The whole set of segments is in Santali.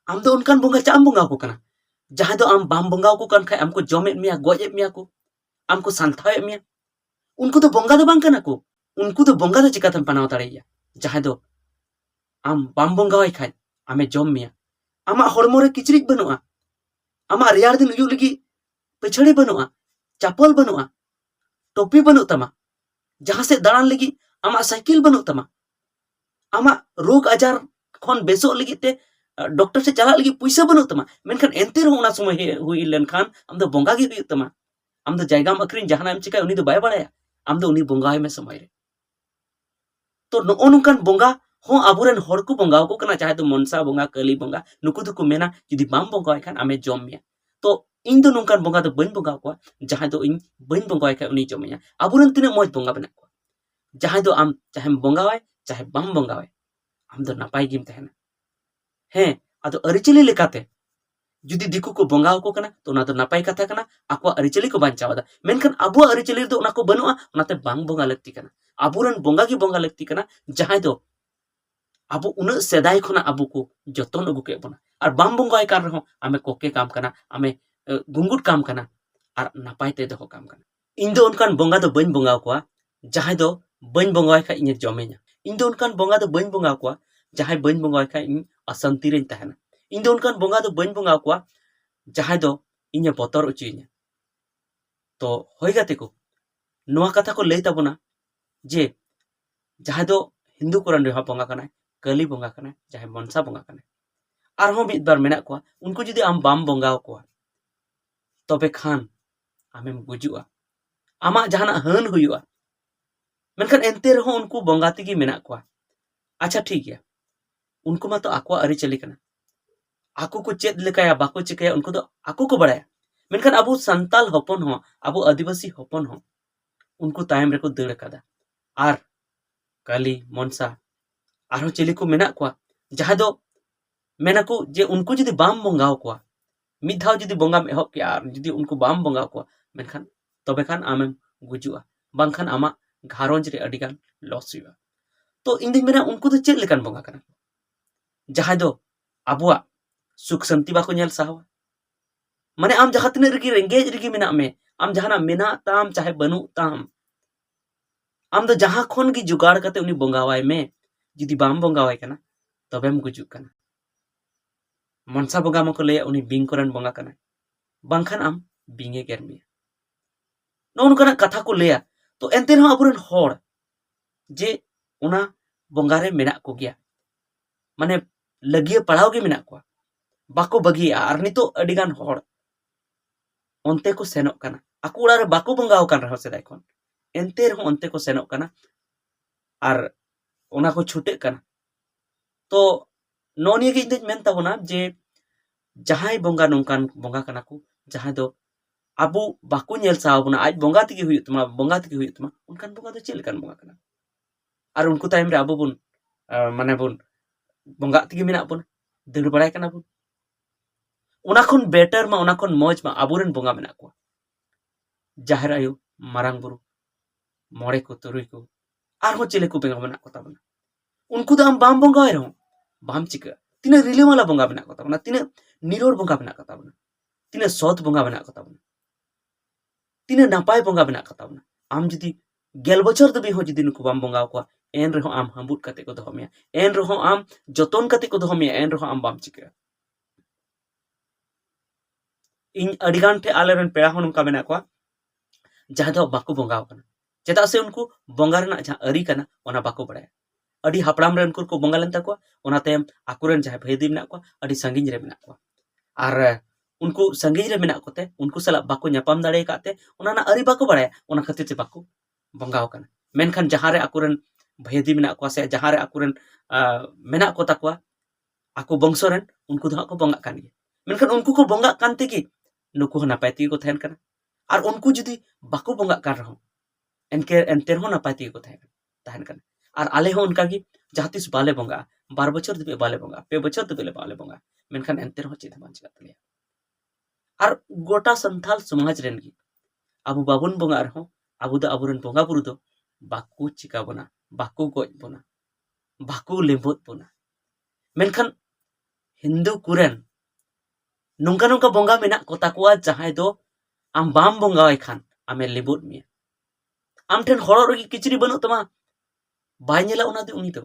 आम दो उनकान बोंगा चाम बोंगा को कना जहां दो आम बाम बोंगा को कन खाय आमको जमेत मिया गोजेत मिया को आमको संथावेत मिया उनको तो बोंगा दो बांग कना को उनको तो बोंगा दो चिकातम पनाव दाड़ेया जहां दो आम बाम बोंगावाय खाय आमे जम मिया आमा हड़मो रे किचरिज बनुआ आमा रेयार दिन उयु लगी पिछड़ी बनुआ चपल बनुआ टोपी बनु तमा जहां से दाड़ान लगी आमा साइकिल बनु तमा आमा रोग आजार खन बेसो लगी ते डॉक्टर से चला लगी पैसा बनु तमा मेनखान एंते रहो उना समय हुई लेनखान आम दो बोंगा गी हुई तमा आम दो जायगा अखरीन जहां एम चिका उनी दो बाय बाड़ाया आम दो उनी बोंगाय में समय रे तो नो नुकान बोंगा हो आबुरेन हर को बोंगाव को कना चाहे तो मनसा बोंगा कली बोंगा नुकु दो को मेना जुदी बाम बोंगाय खान आमे जम मिया तो इन दो नुकान बोंगा दो बन बोंगा को जहां दो इन बन बोंगाय खान उनी जम मिया आबुरेन तिने मौज बोंगा बना को जहां दो आम चाहे बोंगावाय चाहे बाम बोंगावाय आम दो नापाय गिम तहना हे आदो अरिचली लेकाते जुदी दिकु को बोंगाव को कना तो ना तो नापाय कथा कना आको अरिचली को बांचावदा मेनखान आबो अरिचली दो ना को बनुआ ओनाते बांग बोंगा लगती कना आबुरेन बोंगा की बोंगा लगती कना जहां दो आबो उन सेदाय खना आबो को जतन अगु के बना और बाम बोंगाय कार रहो आमे कोके काम कना आमे गुंगुट काम कना और नापाय ते दो काम कना इन दो उनकान बोंगा दो बन बोंगाव को जहां दो बन बोंगाय खा इने जमे냐 इन दो उनकान बोंगा दो बन बोंगाव को जहां बन बोंगाय खा इन अशांति रे तहना इन दो उनकान बोंगा दो बन बोंगाव को जहां दो इने बतर उचुइ냐 तो होय गाते को नोआ कथा को लई ताबोना जे जहां दो हिंदू कुरान रे बोंगा कना कली बोंगा कना जहां मनसा बोंगा कना आरहों मिद बार मेना को उनको जुदी आम बाम बोंगाव को तबे खान आमेम गुजुआ आमा जहाना हन हुयुआ मेनखान एंते रहो उनको बोंगा तिगी मेना को अच्छा ठीक गया उनको मा तो आको अरिचली कना आको को चेद लेकाया बाको चिकाया उनको तो आको को बड़ाया मेनखान अबो संताल हपन हो अबो आदिवासी हपन हो उनको तायम रे को दड़ कदा आर काली मनसा आरो चेली को मेना को जहां दो मेना को जे उनको जुदी बाम बोंगाव को मिद धाव जुदी बोंगा एहब के आर जुदी उनको बाम बोंगाव को मेनखान तबे खान आमेम गुजुआ बांखान आमा घारोंज रे अडिगान लॉस हुआ तो इन दिन मेना उनको तो चेद लेकान बोंगा कना जहां दो आबुआ सुख शांति बाको नेल साहवा माने आम जहां तिने रगी रेंगेज रगी मेना में आम जहाना मेना ताम चाहे बनु ताम आम दो जहां खन की जुगाड़ करते उनी बोंगावाय में जुदी बाम बोंगावाय कना तबेम गुजुक कना मनसा बोंगा मको ले उनी बिंग कोरन बोंगा कना बांखान आम बिंगे गेरमिया नो नुकाना कथा को लेया तो एंते रहो आबुरेन होड़ जे उना बोंगा रे मेना को गया माने लगिए पढ़ाव गे मेना को बाको बगिया आर नितो अडिगान होड़ onte ko senok kana aku uड़ा रे बाको बोंगाव कान रहो सेदाय खन एंते रहो onte को सेनोक kana आर ओना को छुटे kana तो नोनिया के इंदे मेन ताबोना जे जहां बोंगा नोंकान बोंगा kana को जहां दो आबू बाको नेल सावबना आज बोंगा तिगी हुई तमा उनकान बोंगा दो चेल कान बोंगा kana आर उनको टाइम रे आबू बुन माने बुन बोंगा तिगी मेना बुन दड़ बड़ाय kana बुन उना खन बेटर मा उना खन मौज मा आबुरेन बोंगा मेना को जाहेर आयु मारांग बुरु मोड़े को तुरुई को आरहो चेले को बेंगा मेना को ताबना उनको तो आम बाम बोंगा रहो बाम चिका तिने रिले वाला बोंगा मेना को ताबना तिने निरोड़ बोंगा मेना को ताबना तिने सौत बोंगा मेना को ताबना तिने नापाय बोंगा मेना को ताबना आम जुदी गेल बचर दबे हो जुदी नुको बाम बोंगा को एन रहो आम हंबुट कते को दोहमिया एन रहो आम जतन कते को दोहमिया एन रहो आम बाम चिका इन अडिगान टे आलेरन पेड़ा हो नुका मेना को जहां दो बाको बोंगाव कना चेदा से उनको बोंगा रेना जहां अरी कना ओना बाको बड़ाया अडी हापड़ाम रे उनको को बोंगा लेन ताको ओना तेम आकुरेन जहां भैदी मेना को अडी संगिज रे मेना को आर उनको संगिज रे मेना कोते उनको सला बाको न्यापाम दाड़े काते ओना ना अरी बाको बड़ाया ओना खातिर से बाको बोंगाव कना मेनखान जहां रे आकुरेन भैदी मेना को से जहां रे आकुरेन मेना को ताको आको बंशोरेन उनको दो को बोंगा कान मेनखान उनको को बोंगा कानते की नुको नापाय ती को थैन कना और उनको जुदी बाको बोंगा कर रहो एनके एनते हो नापाय ती को थैन कना और आले हो उनका की जहातिस बाले बोंगा 12 बछर दबे बाले बोंगा 2 बछर दबे बाले बोंगा मेनखान एनते हो चेत बांच कातले और गोटा संथाल समाज रेन की आबू बाबुन बोंगा रहो आबू द आबुरन बोंगा बुरु दो बाको चिका बना बाको गोज बना बाको लेबोत बना मेनखान हिंदू कुरेन नोंका नोंका बोंगा मेना को ताकुआ जहां दो आम बाम बोंगावाय खान आमे लिबुट मिया आम ठेन हड़ो रगी किचरी बनू तमा बाय नेला उना दो उनी दो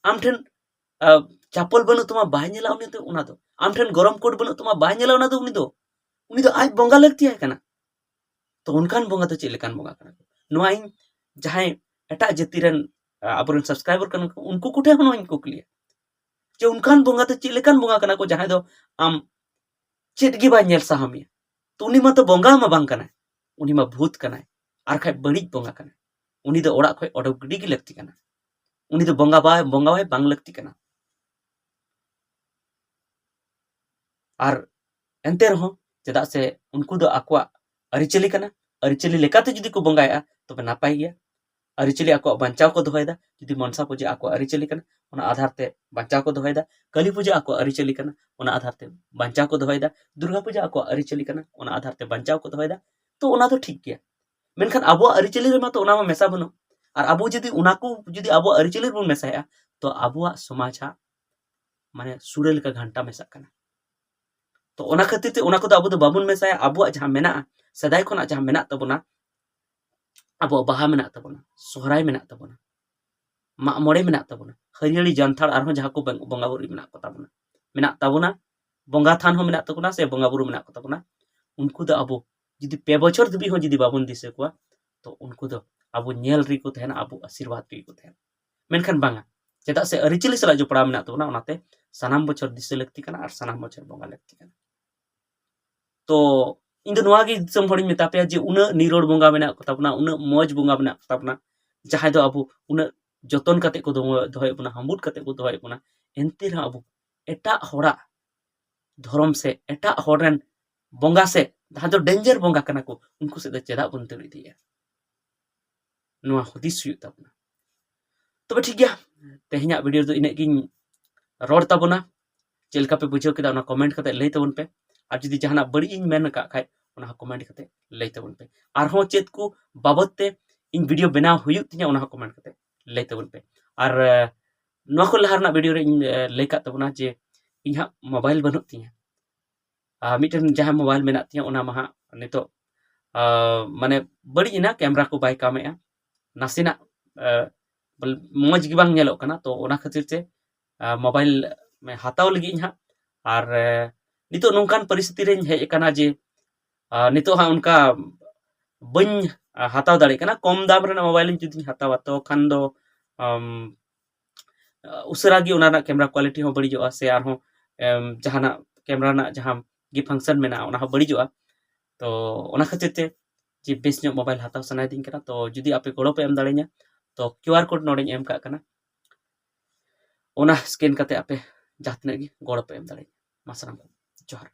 आम ठेन चापल बनू तमा बाय नेला उना दो आम ठेन गरम कोट बनू तमा बाय नेला उना दो उनी दो आज बोंगा लगती है कना तो उनकान बोंगा तो चेक लेकान बोंगा कना नोआ इन जहां एटा जाति रेन आबरन सब्सक्राइबर कन उनको कुठे हनो इन कुकलिया जे उनकान बोंगा तो चेक लेकान बोंगा कना को जहां दो आम चेत गी बाय नेल साहमिया तो उनी मा तो बोंगा मा बांग कना उनी मा भूत कना आर खाय बड़ी बोंगा कना उनी दो ओड़ा खय ओडो गडी गी लगती कना उनी दो बोंगा बाय बांग लगती कना आर एंते रहो चेदा से उनको दो आकवा अरिचली कना अरिचली लेकाते जुदी को बोंगाया तो नापाय गया अरिचली आकवा बंचाव को दोहयदा जुदी मनसा पूजा आकवा अरिचली कना ओना आधार ते बंचाव को दोहयदा काली पूजा आकवा अरिचली कना ओना आधार ते बंचाव को दोहयदा दुर्गा पूजा आकवा अरिचली कना ओना आधार ते बंचाव को दोहयदा तो ओना तो ठीक गया मेनखान आबो अरिचली रे मा तो ओना मा मेसा बनो और आबो जुदी उना को जुदी आबो अरिचली बन मेसाया तो आबो समाज हा माने सुरेल का घंटा मेसा कना तो ओना खातिर ते ओना को आबो दो बाबुन मेसाया आबो जहां मेना सदाय खोना जहां मेना तबोना आबो बाहा मेना तबोना सोहराय मेना तबोना मा मोड़े मेना तबोना हरियली जानथार आरो जहां को बोंगा बुरी मेना तबोना बोंगा थान हो मेना तबोना से बोंगा बुरु मेना तबोना उनको दो आबो जुदी 2 बछर धबी हो जुदी बाबुन दिसे को तो उनको दो आबो नेल री को तहना आबो आशीर्वाद री को तहना मेनखान बांगा चेदा से अरिचली सला जो पड़ा मेना तबोना ओनाते सनाम बछर दिसे लगती कना और सनाम बछर बोंगा लगती कना तो इन दो नोआ गे दिसम हड़िन मेता पे जे उना निरोड़ बोंगा मेना को ताबना उना मौज बोंगा मेना को ताबना जहां दो आबो उना जतन कते को दोहय बना हमुद कते को दोहय बना एनते रा आबो एटा होड़ा धर्म से एटा होड़न बोंगा से जहां दो डेंजर बोंगा कना को उनको से चेदा बन तड़ी दिया नोआ हुदिस हुई ताबना तो ठीक गया तेहना वीडियो दो इने गिन रोड ताबना चेलका पे बुझाव केदा ओना कमेंट कते लई ताबन पे और जुदी जहाना बड़ी इन मेन का खाय ओना कमेंट कते लई ताबन पे और हो चेत को बाबत ते इन वीडियो बनाव हुयु तिया ओना कमेंट कते लई ताबन पे और नोआ को लहारना वीडियो रे लई का ताबना जे इहा मोबाइल बनु तिया मिटन जहां मोबाइल मेना तिया ओना महा नितो माने बड़ी इना कैमरा को बाय कामेया नासिना मौज गी बांग नेलोक कना तो ओना खातिर ते मोबाइल में हाताव लगी इहा और नितो नोंकान परिस्थिति रे हेज कना जे नितो हा उनका बन हाताव दाड़े कना कम दाम रे मोबाइल जुदी हाताव तो खान दो उसरा गी ओना कैमरा क्वालिटी हो बड़ी जो से आर हो जहाना कैमरा ना जहां गी फंक्शन में ना ओना हो बड़ी जो तो ओना खातिर ते जे बेस नो मोबाइल हाताव सनाय दिन कना तो जुदी आपे गोड़ो पे एम दाड़े냐 तो क्यूआर कोड नोडे एम का कना ओना स्कैन कते आपे जहां तने गी गोड़ो पे एम दाड़े냐 मासराम।